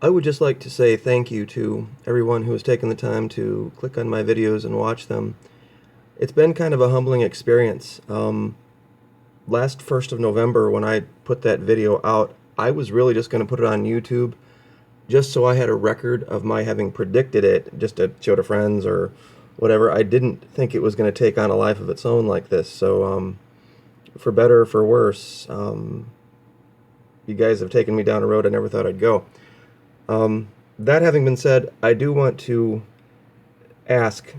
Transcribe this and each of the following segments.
I would just like to say thank you to everyone who has taken the time to click on my videos and watch them. It's been kind of a humbling experience. Last 1st of November, when I put that video out, I was really just going to put it on YouTube just so I had a record of my having predicted it, just to show to friends or whatever. I didn't think it was going to take on a life of its own like this. So, for better or for worse, you guys have taken me down a road I never thought I'd go. That having been said, I do want to ask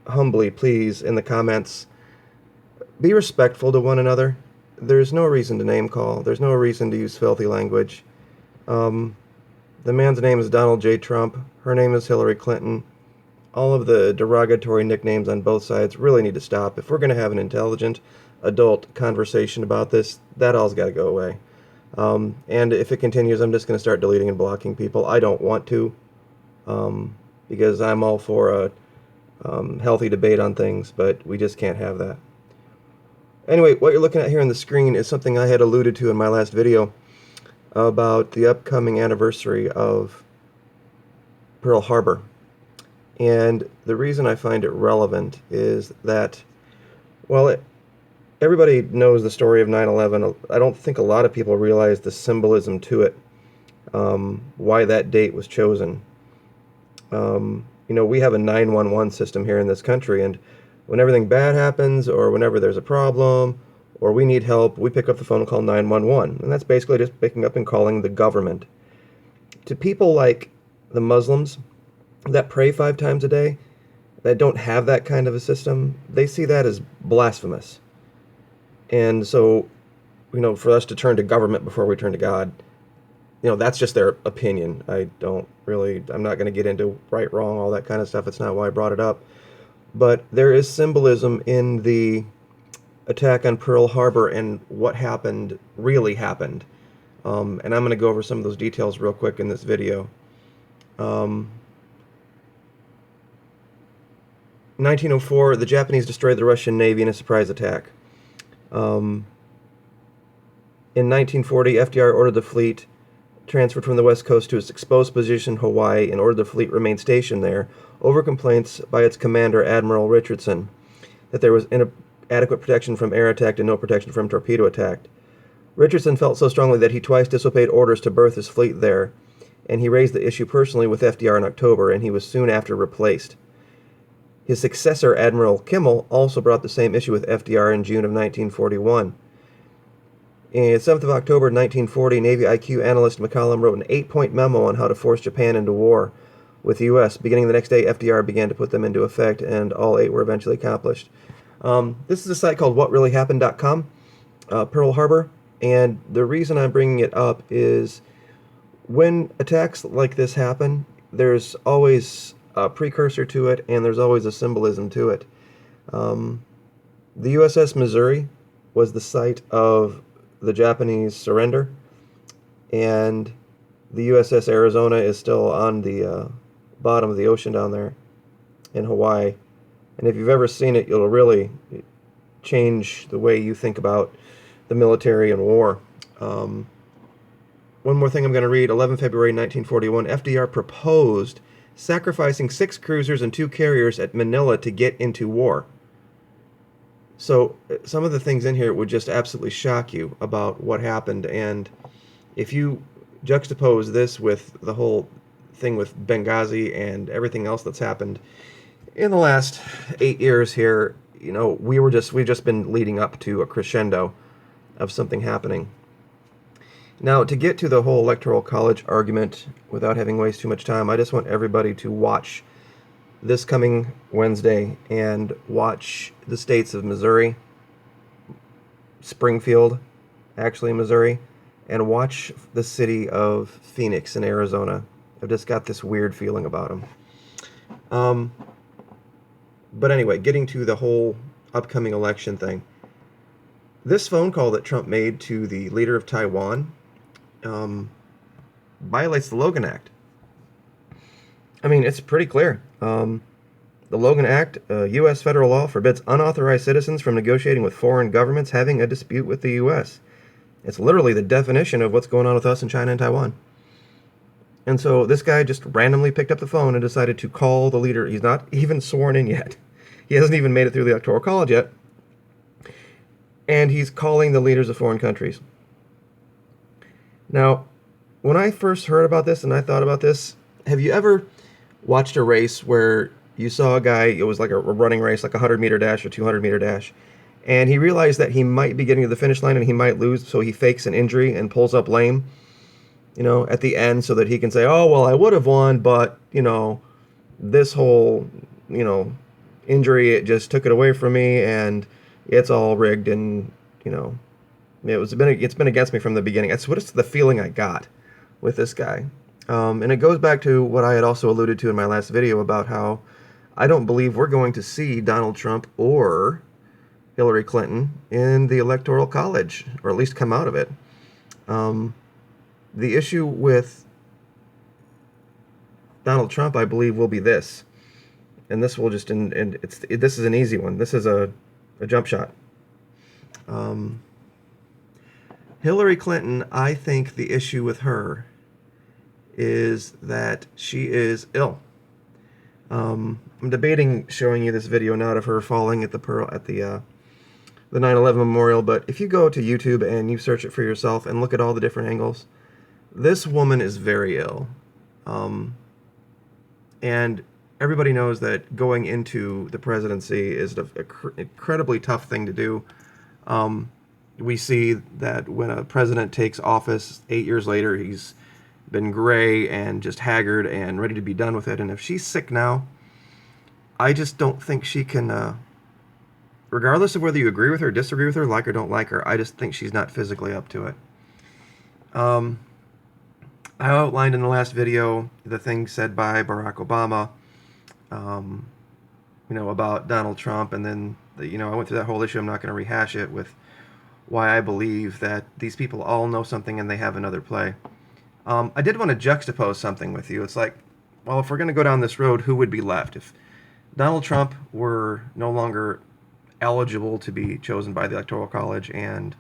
humbly, please, in the comments, be respectful to one another. There's no reason to name call. There's no reason to use filthy language. The man's name is Donald J. Trump. Her name is Hillary Clinton. All of the derogatory nicknames on both sides really need to stop. If we're going to have an intelligent, adult conversation about this, that all's got to go away. And if it continues, I'm just going to start deleting and blocking people. I don't want to, because I'm all for a healthy debate on things, but we just can't have that. Anyway, what you're looking at here on the screen is something I had alluded to in my last video about the upcoming anniversary of Pearl Harbor. And the reason I find it relevant is that, well, everybody knows the story of 9/11. I don't think a lot of people realize the symbolism to it, why that date was chosen. We have a 911 system here in this country, and when everything bad happens, or whenever there's a problem, or we need help, we pick up the phone and call 911. And that's basically just picking up and calling the government. To people like the Muslims that pray 5 times a day, that don't have that kind of a system, they see that as blasphemous. And so, for us to turn to government before we turn to God, that's just their opinion. I'm not going to get into right, wrong, all that kind of stuff. It's not why I brought it up. But there is symbolism in the attack on Pearl Harbor and what really happened. And I'm going to go over some of those details real quick in this video. 1904, the Japanese destroyed the Russian Navy in a surprise attack. In 1940, FDR ordered the fleet transferred from the west coast to its exposed position in Hawaii and ordered the fleet remain stationed there over complaints by its commander, Admiral Richardson, that there was inadequate protection from air attack and no protection from torpedo attack. Richardson felt so strongly that he twice disobeyed orders to berth his fleet there, and he raised the issue personally with FDR in October, and he was soon after replaced. His successor, Admiral Kimmel, also brought the same issue with FDR in June of 1941. On 7th of October 1940, Navy IQ analyst McCollum wrote an 8-point memo on how to force Japan into war with the U.S. Beginning the next day, FDR began to put them into effect, and all 8 were eventually accomplished. This is a site called whatreallyhappened.com, Pearl Harbor, and the reason I'm bringing it up is when attacks like this happen, there's always a precursor to it, and there's always a symbolism to it. The USS Missouri was the site of the Japanese surrender, and the USS Arizona is still on the bottom of the ocean down there in Hawaii. And if you've ever seen it, it'll really change the way you think about the military and war. One more thing I'm going to read. 11 February 1941, FDR proposed sacrificing 6 cruisers and 2 carriers at Manila to get into war. So some of the things in here would just absolutely shock you about what happened. And if you juxtapose this with the whole thing with Benghazi and everything else that's happened in the last 8 years here, we've just been leading up to a crescendo of something happening. Now, to get to the whole Electoral College argument without having waste too much time, I just want everybody to watch this coming Wednesday and watch the states of Missouri, Springfield, actually Missouri, and watch the city of Phoenix in Arizona. I've just got this weird feeling about them. But anyway, getting to the whole upcoming election thing. This phone call that Trump made to the leader of Taiwan violates the Logan Act. I mean, it's pretty clear. The Logan Act, U.S. federal law, forbids unauthorized citizens from negotiating with foreign governments having a dispute with the U.S. It's literally the definition of what's going on with us in China and Taiwan. And so this guy just randomly picked up the phone and decided to call the leader. He's not even sworn in yet. He hasn't even made it through the Electoral College yet. And he's calling the leaders of foreign countries. Now, when I first heard about this and I thought about this, have you ever watched a race where you saw a guy, it was like a running race, like a 100-meter dash or 200-meter dash, and he realized that he might be getting to the finish line and he might lose, so he fakes an injury and pulls up lame, at the end so that he can say, oh, well, I would have won, but, this whole, injury, it just took it away from me, and it's all rigged, and, it's been against me from the beginning. That's what it's the feeling I got with this guy. And it goes back to what I had also alluded to in my last video about how I don't believe we're going to see Donald Trump or Hillary Clinton in the Electoral College, or at least come out of it. The issue with Donald Trump, I believe, will be this. And this will just, this is an easy one. This is a jump shot. Hillary Clinton, I think the issue with her is that she is ill. I'm debating showing you this video now of her falling at the 9/11 memorial, but if you go to YouTube and you search it for yourself and look at all the different angles, this woman is very ill. And everybody knows that going into the presidency is an incredibly tough thing to do. We see that when a president takes office 8 years later, he's been gray and just haggard and ready to be done with it. And if she's sick now, I just don't think she can, regardless of whether you agree with her, disagree with her, like or don't like her, I just think she's not physically up to it. I outlined in the last video the things said by Barack Obama, about Donald Trump, and then, I went through that whole issue. I'm not going to rehash it with why I believe that these people all know something and they have another play. I did want to juxtapose something with you. It's like, well, if we're going to go down this road, who would be left? If Donald Trump were no longer eligible to be chosen by the Electoral College, and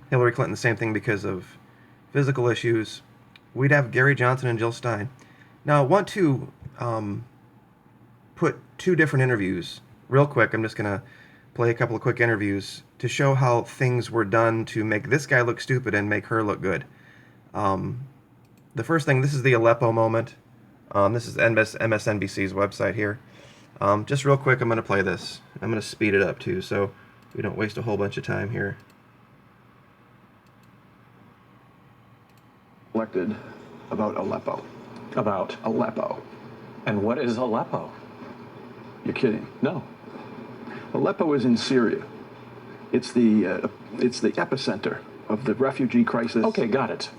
Hillary Clinton, the same thing because of physical issues, we'd have Gary Johnson and Jill Stein. Now, I want to put two different interviews real quick. I'm just going to play a couple of quick interviews to show how things were done to make this guy look stupid and make her look good. The first thing, this is the Aleppo moment. This is MSNBC's website here. Just real quick, I'm going to play this. I'm going to speed it up too, so we don't waste a whole bunch of time here. Elected about Aleppo. About Aleppo. And what is Aleppo? You're kidding? No. Aleppo is in Syria. It's the epicenter of the refugee crisis. Okay, got it.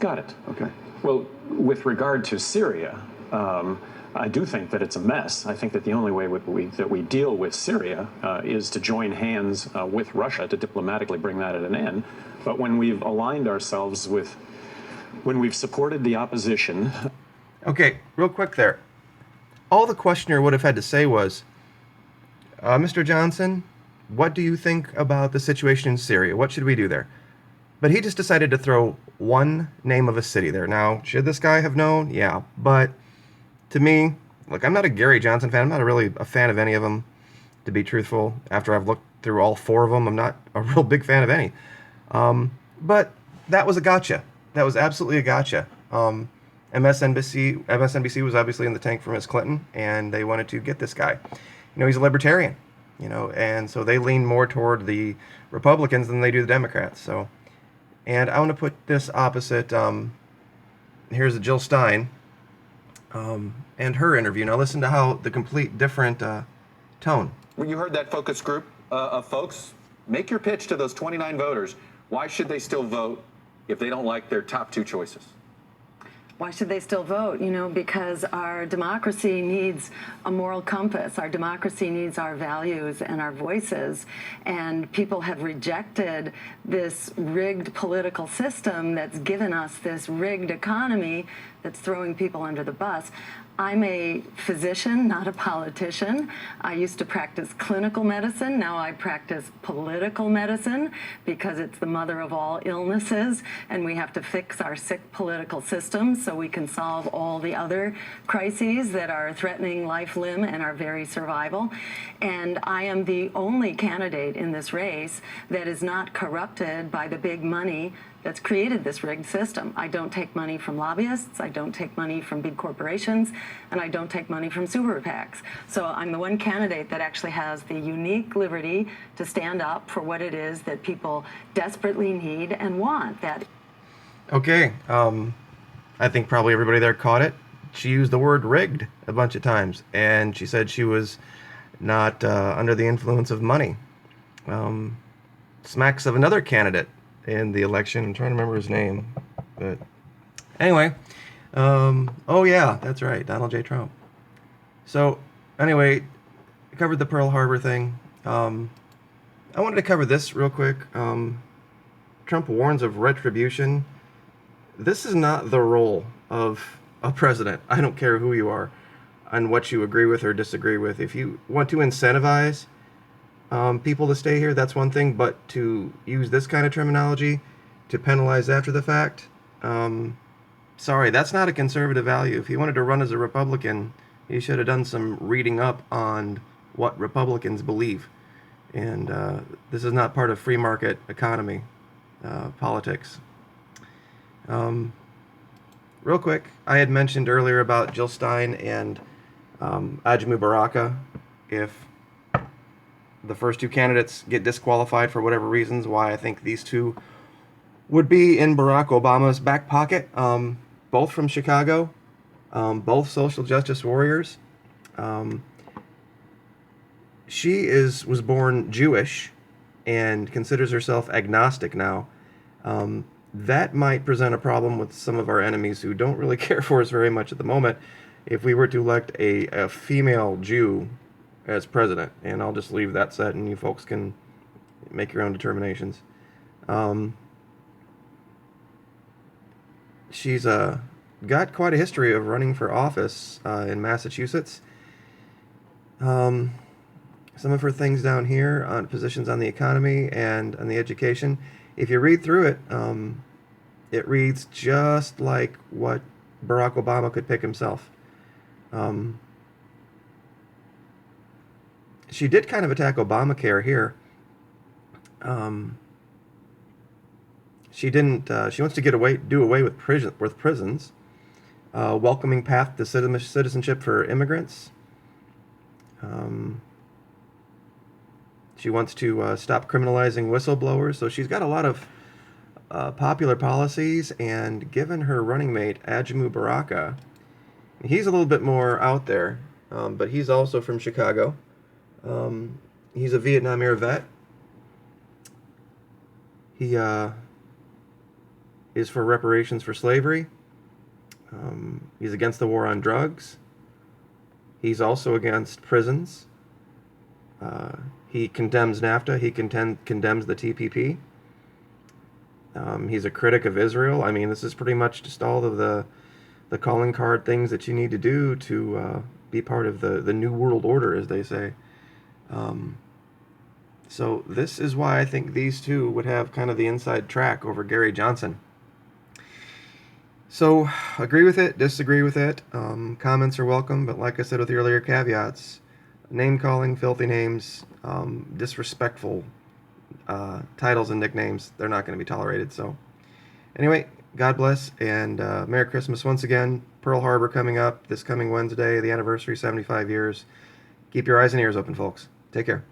Okay. Well, with regard to Syria, I do think that it's a mess. I think that the only way that we deal with Syria is to join hands with Russia to diplomatically bring that at an end. But when we've aligned ourselves with, when we've supported the opposition... Okay, real quick there. All the questioner would have had to say was, Mr. Johnson, what do you think about the situation in Syria? What should we do there? But he just decided to throw one name of a city there. Now, should this guy have known? Yeah. But to me, look, I'm not a Gary Johnson fan. I'm not really a fan of any of them, to be truthful. After I've looked through all four of them, I'm not a real big fan of any. But that was a gotcha. That was absolutely a gotcha. MSNBC was obviously in the tank for Miss Clinton, and they wanted to get this guy. He's a libertarian, and so they lean more toward the Republicans than they do the Democrats. So, and I want to put this opposite. Here's Jill Stein, and her interview. Now listen to how the complete different tone. When you heard that focus group of folks, make your pitch to those 29 voters. Why should they still vote if they don't like their top two choices? Why should they still vote? Because our democracy needs a moral compass. Our democracy needs our values and our voices. And people have rejected this rigged political system that's given us this rigged economy that's throwing people under the bus. I'm a physician, not a politician. I used to practice clinical medicine. Now I practice political medicine because it's the mother of all illnesses, and we have to fix our sick political system so we can solve all the other crises that are threatening life, limb, and our very survival. And I am the only candidate in this race that is not corrupted by the big money that's created this rigged system. I don't take money from lobbyists, I don't take money from big corporations, and I don't take money from super PACs. So I'm the one candidate that actually has the unique liberty to stand up for what it is that people desperately need and want. That. Okay, I think probably everybody there caught it. She used the word rigged a bunch of times, and she said she was not under the influence of money. Smacks of another candidate in the election. I'm trying to remember his name, but anyway, oh yeah, that's right, Donald J. Trump. So anyway, I covered the Pearl Harbor thing. I wanted to cover this real quick. Trump warns of retribution. This is not the role of a president. I don't care who you are and what you agree with or disagree with. If you want to incentivize people to stay here, that's one thing, but to use this kind of terminology to penalize after the fact, sorry, that's not a conservative value. If he wanted to run as a Republican, he should have done some reading up on what Republicans believe. And this is not part of free market economy politics. Real quick, I had mentioned earlier about Jill Stein and Ajamu Baraka. If the first two candidates get disqualified for whatever reasons, why I think these two would be in Barack Obama's back pocket. Both from Chicago, both social justice warriors. She was born Jewish and considers herself agnostic now. That might present a problem with some of our enemies who don't really care for us very much at the moment if we were to elect a female Jew as president. And I'll just leave that set and you folks can make your own determinations. She's got quite a history of running for office in Massachusetts. Some of her things down here on positions on the economy and on the education, if you read through it, it reads just like what Barack Obama could pick himself. She did kind of attack Obamacare here. She didn't. She wants to do away with prisons, welcoming path to citizenship for immigrants. She wants to stop criminalizing whistleblowers. So she's got a lot of popular policies. And given her running mate Ajamu Baraka, he's a little bit more out there, but he's also from Chicago. He's a Vietnam era vet. He is for reparations for slavery. He's against the war on drugs. He's also against prisons. He condemns NAFTA. He condemns the TPP. He's a critic of Israel. I mean, this is pretty much just all of the calling card things that you need to do to be part of the New World Order, as they say. So this is why I think these two would have kind of the inside track over Gary Johnson. So agree with it, disagree with it. Comments are welcome, but like I said with the earlier caveats, name calling, filthy names, disrespectful titles and nicknames, they're not going to be tolerated. So anyway, God bless, and Merry Christmas once again. Pearl Harbor coming up this coming Wednesday, the anniversary, 75 years. Keep your eyes and ears open, folks. Take care.